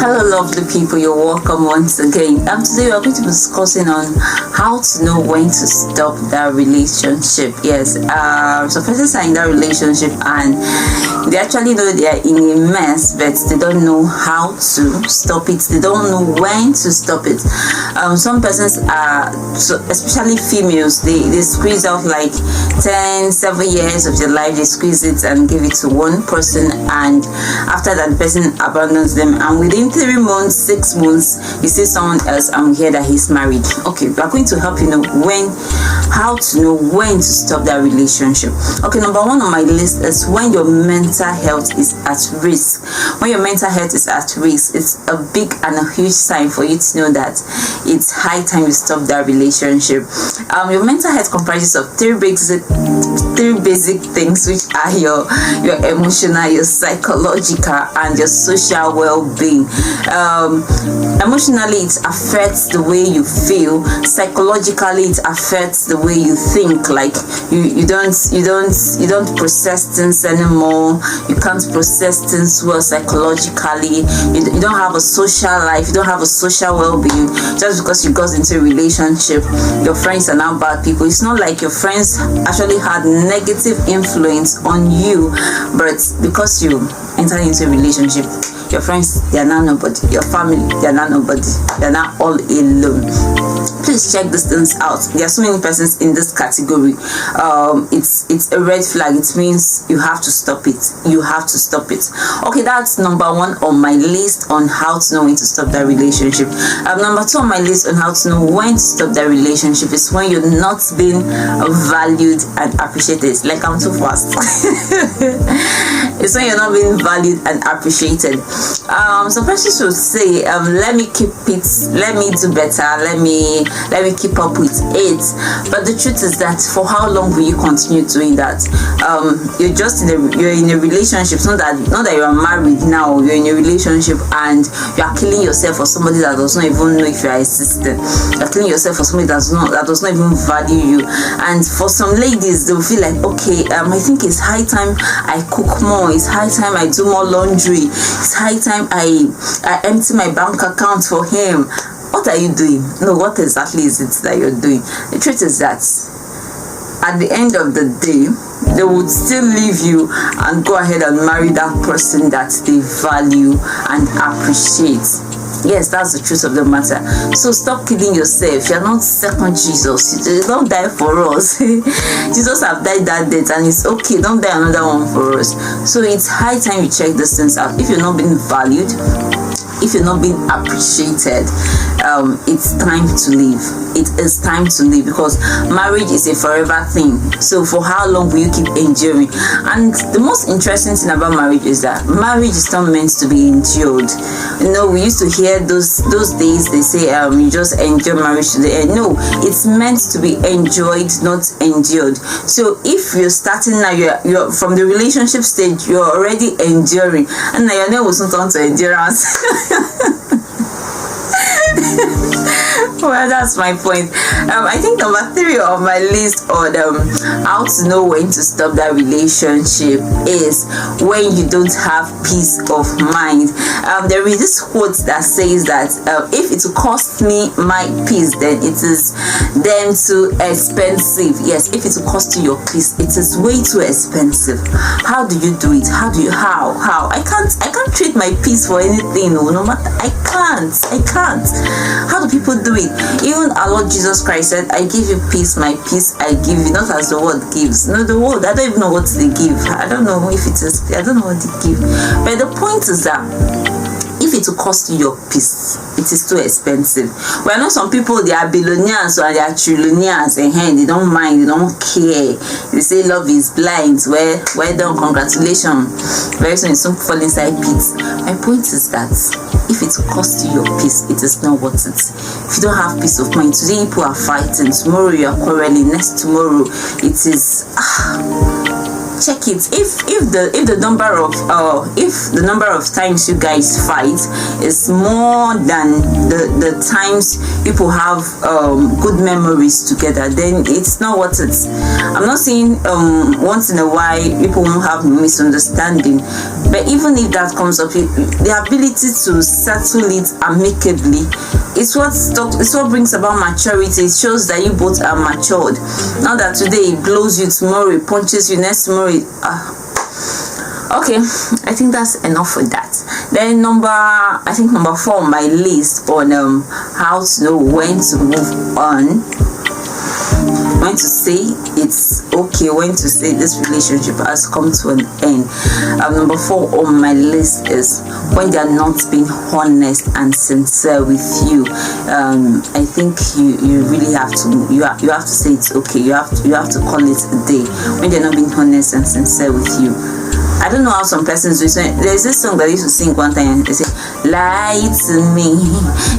Hello lovely people, you're welcome once again. Today we are going to be discussing on how to know when to stop that relationship. Yes, so persons are in that relationship and they actually know they are in a mess, but they don't know how to stop it. They don't know when to stop it. Some persons are, especially females, they squeeze out like 7 years of their life. They squeeze it and give it to one person, and after that the person abandons them, and within 3 months, 6 months, you see someone else and hear that he's married. Okay, we are going to help you know how to know when to stop that relationship. Okay, number 1 on my list is when your mental health is at risk. When your mental health is at risk, it's a big and a huge sign for you to know that it's high time you stop that relationship. Your mental health comprises of three basic things, which are your emotional, your psychological, and your social well-being. Emotionally, it affects the way you feel. Psychologically, it affects the way you think. Like you don't process things anymore. You can't process things well psychologically. You don't have a social life. You don't have a social well-being. Just because you got into a relationship, your friends are now bad people. It's not like your friends actually had negative influence on you, but because you entered into a relationship, your friends, they are now nobody. Your family, they are now nobody. They are now all alone. Please check these things out. There are so many persons in this category. It's a red flag. It means you have to stop it. You have to stop it. Okay, that's number 1 on my list on how to know when to stop that relationship. Number 2 on my list on how to know when to stop that relationship is when you're not being valued and appreciated. Like, I'm too fast. It's when you're not being valued and appreciated. Some persons will say, let me keep it, let me do better, let me keep up with it. But the truth is that for how long will you continue doing that? You're in a relationship. Not that you are married now. You're in a relationship and you are killing yourself for somebody that does not even know if you are a sister. You're killing yourself for somebody that does not even value you. And for some ladies, they'll feel like, okay, I think it's high time I cook more. It's high time I do more laundry. It's high time I empty my bank account for him. What are you doing? No, what exactly is it that you're doing? The truth is that at the end of the day, they would still leave you and go ahead and marry that person that they value and appreciate. Yes, that's the truth of the matter. So stop killing yourself. You're not second Jesus. You don't die for us. Jesus have died that death, and it's okay. Don't die another one for us. So it's high time you check these things out. If you're not being valued, if you're not being appreciated, it's time to leave. It is time to leave, because marriage is a forever thing. So for how long will you keep enduring? And the most interesting thing about marriage is that marriage is not meant to be endured. You know, we used to hear those days they say you just enjoy marriage to the end. No, it's meant to be enjoyed, not endured. So if you're starting now, you're from the relationship stage, you're already enduring, and now your name will soon turn to endurance. Well, that's my point. I think number 3 on my list on how to know when to stop that relationship is when you don't have peace of mind. There is this quote that says that if it will cost me my peace, then it is then too expensive. Yes, if it will cost you your peace, it is way too expensive. How do you do it? How? I can't trade my peace for anything. No matter, I can't. How do people do it? Even our Lord Jesus Christ said, I give you peace, my peace I give you, not as the world gives. No, the world, I don't even know what they give. I don't know if it is, I don't know what they give. But the point is that if it will cost you your peace, it is too expensive. Well, I know some people, they are billionaires or they are trillionaires, and they don't mind, they don't care. They say love is blind. Well done, congratulations. Very soon you soon fall inside pits. My point is that if it will cost you your peace, it is not worth it. If you don't have peace of mind, today people are fighting, tomorrow you are quarreling, next tomorrow it is check it. If the number of times you guys fight is more than the times people have good memories together, then it's not worth it. I'm not saying once in a while people won't have misunderstanding, but even if that comes up, the ability to settle it amicably it's what brings about maturity. It shows that you both are matured. Not that today it blows you, tomorrow it punches you, next tomorrow it, okay, I think that's enough for that. Then number 4 on my list on how to know when to move on, when to say it's okay, when to say this relationship has come to an end. Number 4 on my list is when they are not being honest and sincere with you. I think you really have to you have to say it's okay. You have to call it a day when they're not being honest and sincere with you. I don't know how some persons do. There's this song that I used to sing one time. They say, "Lie to me,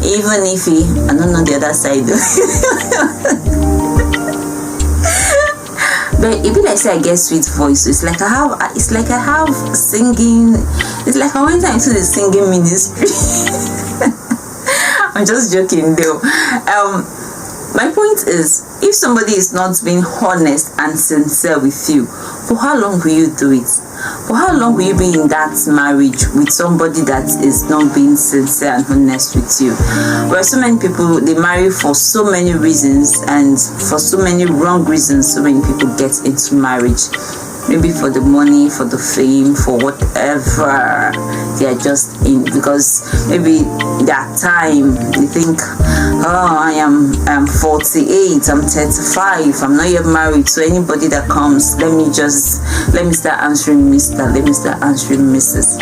even if I don't know the other side." But it be like say I get sweet voice. So it's like I have singing. It's like I went into the singing ministry. I'm just joking though. My point is, if somebody is not being honest and sincere with you, for how long will you do it? For how long will you be in that marriage with somebody that is not being sincere and honest with you? Where so many people, they marry for so many reasons, and for so many wrong reasons, so many people get into marriage. Maybe for the money, for the fame, for whatever they are just in, because maybe that time they think, oh, I'm 48, I'm 35, I'm not yet married, so anybody that comes, let me start answering Mr., let me start answering Mrs.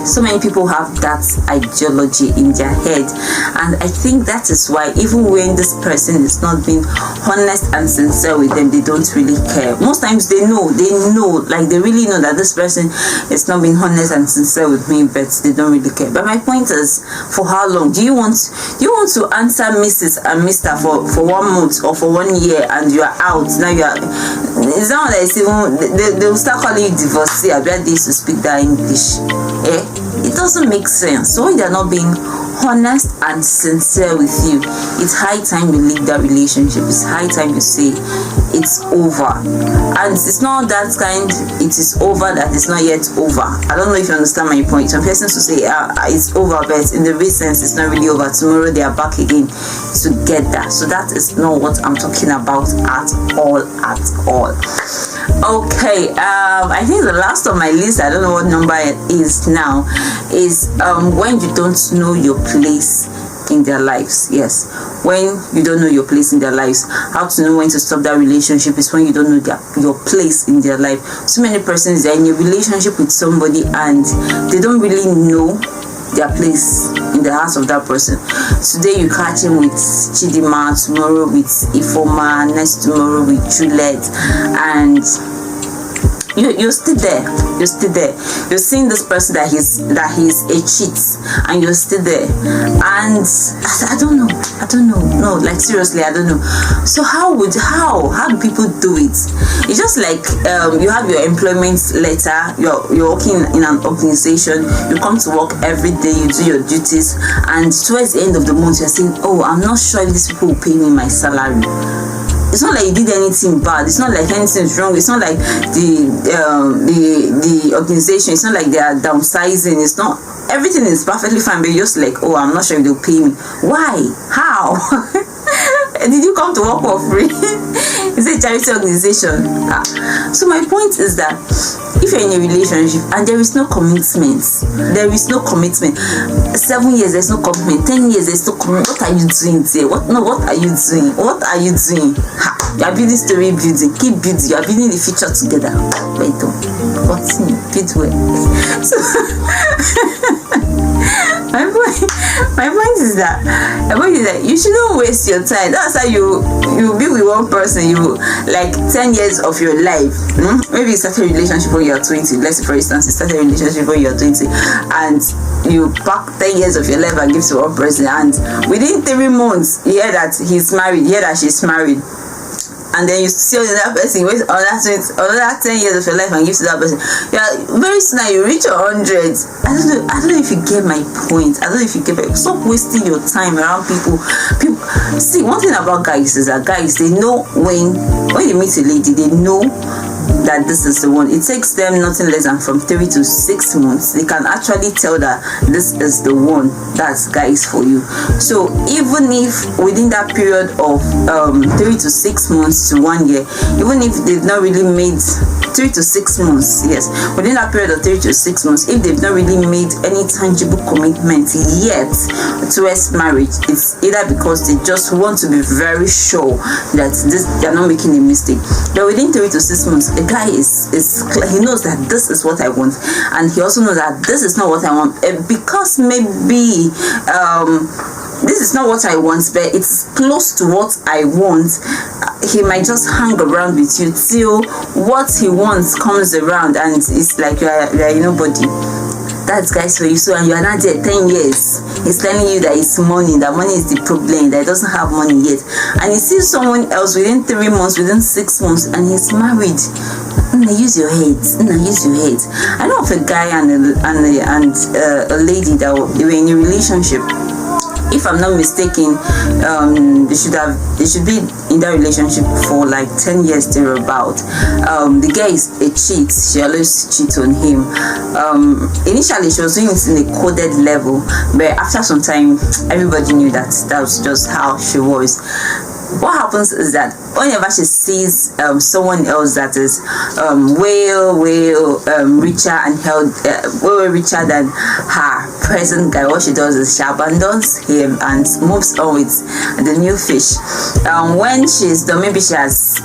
So many people have that ideology in their head, and I think that is why even when this person is not being honest and sincere with them, they don't really care. Most times they know, like they really know that this person is not being honest and sincere with me, but they don't really care. But my point is, for how long do you want to answer Mrs. and Mr. for 1 month or for 1 year, and you are out? Now it's not that it's even they will start calling you divorcee. I bet they used to speak that English. It doesn't make sense. So when they're not being honest and sincere with you, it's high time you leave that relationship. It's high time you say it's over. And it's not that kind, it is over that is not yet over. I don't know if you understand my point. Some persons will say it's over, but in the real sense it's not really over. Tomorrow they are back again together. So that is not what I'm talking about at all. Okay, I think the last on my list, I don't know what number it is now, is when you don't know your place in their lives. Yes, when you don't know your place in their lives. How to know when to stop that relationship is when you don't know your place in their life. So many persons are in a relationship with somebody and they don't really know their place in the heart of that person. Today you catch him with Chidima, tomorrow with Ifoma, next tomorrow with Juliet, and you're still there. You're seeing this person that he's a cheat, and you're still there. And I don't know. No, like seriously, I don't know. So how do people do it? It's just like you have your employment letter. You're working in an organization. You come to work every day. You do your duties, and towards the end of the month, you're saying, "Oh, I'm not sure if these people will pay me my salary." It's not like you did anything bad. It's not like anything's wrong. It's not like the organization. It's not like they are downsizing. It's not. Everything is perfectly fine. But you're just like, oh, I'm not sure if they'll pay me. Why? How? Did you come to work for free? It's a charity organization. So my point is that if you're in a relationship and there is no commitment, 7 years there's no commitment, 10 years there's no commitment, what are you doing there? What are you doing? You are building story building, keep building, you are building the future together. Wait, continue, build well. So my point is that you shouldn't waste your time. That's how you be with one person, you like 10 years of your life. Maybe you start a relationship when you're 20. Let's say for instance, you start a relationship when you're 20 and you pack 10 years of your life and give to one person, and within 3 months you hear that he's married, you hear that she's married. and then you see another person, wait another 10 years of your life and give to that person. Yeah, very soon you reach 100. I don't know if you get my point. I don't know if you get my. Stop wasting your time around people. See, one thing about guys is that guys, they know when you meet a lady, they know that this is the one. It takes them nothing less than from 3 to 6 months. They can actually tell that this is the one that's guys for you. So even if within that period of 3 to 6 months to 1 year, even if they've not really made 3 to 6 months, yes, within that period of 3 to 6 months, if they've not really made any tangible commitment yet towards marriage, it's either because they just want to be very sure that they're not making a mistake. But within 3 to 6 months, a guy he knows that this is what I want, and he also knows that this is not what I want, because maybe this is not what I want, but it's close to what I want. He might just hang around with you till what he wants comes around, and it's like you're nobody. That's guys for you. So, and you are not there 10 years. He's telling you that it's money, that money is the problem, that he doesn't have money yet. And he sees someone else within 3 months, within 6 months, and he's married. Use your head. Use your head. I know of a guy and a lady that they were in a relationship. If I'm not mistaken, they should be in that relationship for like 10 years thereabout. The guy is a cheat. She always cheats on him. Initially she was doing it in a coded level, but after some time everybody knew that was just how she was. What happens is that whenever she sees someone else that is way richer and way richer than her present guy, what she does is she abandons him and moves on with the new fish. When she's done, maybe she has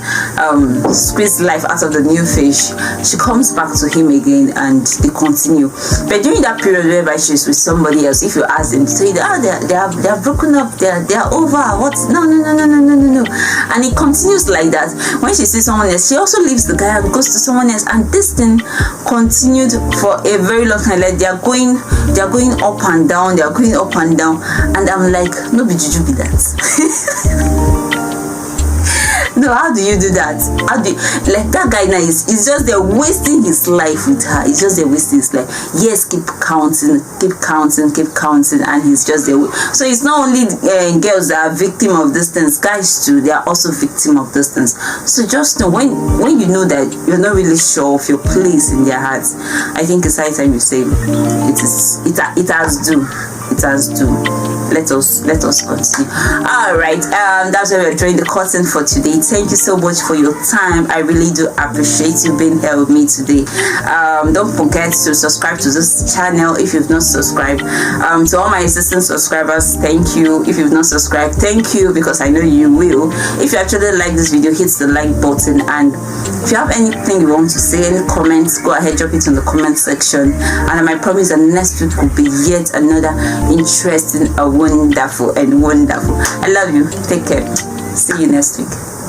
squeezed life out of the new fish, she comes back to him again and they continue. But during that period whereby she's with somebody else, if you ask them to say that they are broken up, they are over, what? No, and it continues like that. When she sees someone else, she also leaves the guy and goes to someone else, and this thing continued for a very long time. Like they are going up and down, and I'm like, no, be juju be that. No, how do you do that? Like that guy now is just there wasting his life with her. He's just there wasting his life. Yes, keep counting, and he's just there. So it's not only girls that are victim of this things, guys too, they are also victim of this things. So just know when you know that you're not really sure of your place in their hearts, I think it's high time you say it has due. Let us continue. All right, that's where we're drawing the curtain for today. Thank you so much for your time. I really do appreciate you being here with me today. Don't forget to subscribe to this channel if you've not subscribed. To all my existing subscribers, thank you. If you've not subscribed, thank you, because I know you will. If you actually like this video, hit the like button, and if you have anything you want to say, any comments, go ahead, drop it in the comment section. And I promise that next week will be yet another interesting, wonderful. I love you. Take care. See you next week.